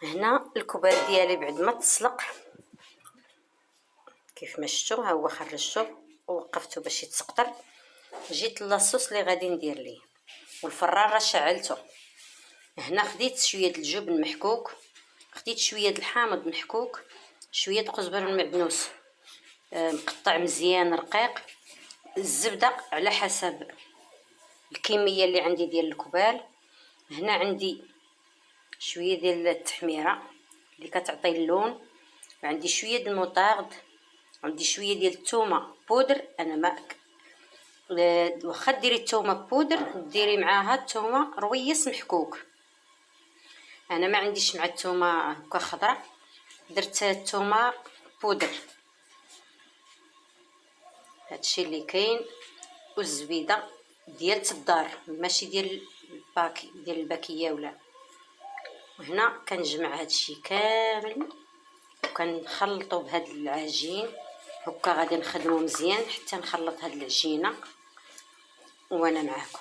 هنا الكبار ديالي بعد ما تسلق كيف ما شفتوا، ها هو خرجته ووقفته باش يتسقطر. جيت لاصوص اللي غادي ندير ليه، والفران راه شعلته. هنا خديت شويه د الجبن محكوك، خديت شويه د الحامض محكوك، شويه د قزبر المعدنوس مقطع مزيان رقيق، الزبده على حسب الكميه اللي عندي ديال الكبال. هنا عندي شويه ديال التحميره اللي كتعطي اللون، وعندي شويه د المطارد، عندي شويه ديال الثومه بودر. انا ما واخا ديري الثومه بودر ديري معاها الثومه رويس محكوك. انا ما عنديش مع الثومه هكا خضراء، درت الثومه بودر. هادشي اللي كاين. والزبيده ديال الدار ماشي ديال الباكي ديال الباكيه ولا. وهنا كنجمع هادشي كامل وكنخلطو بهاد العجين هكا. غادي نخدمو مزيان حتى نخلط هاد العجينه وانا معاكم.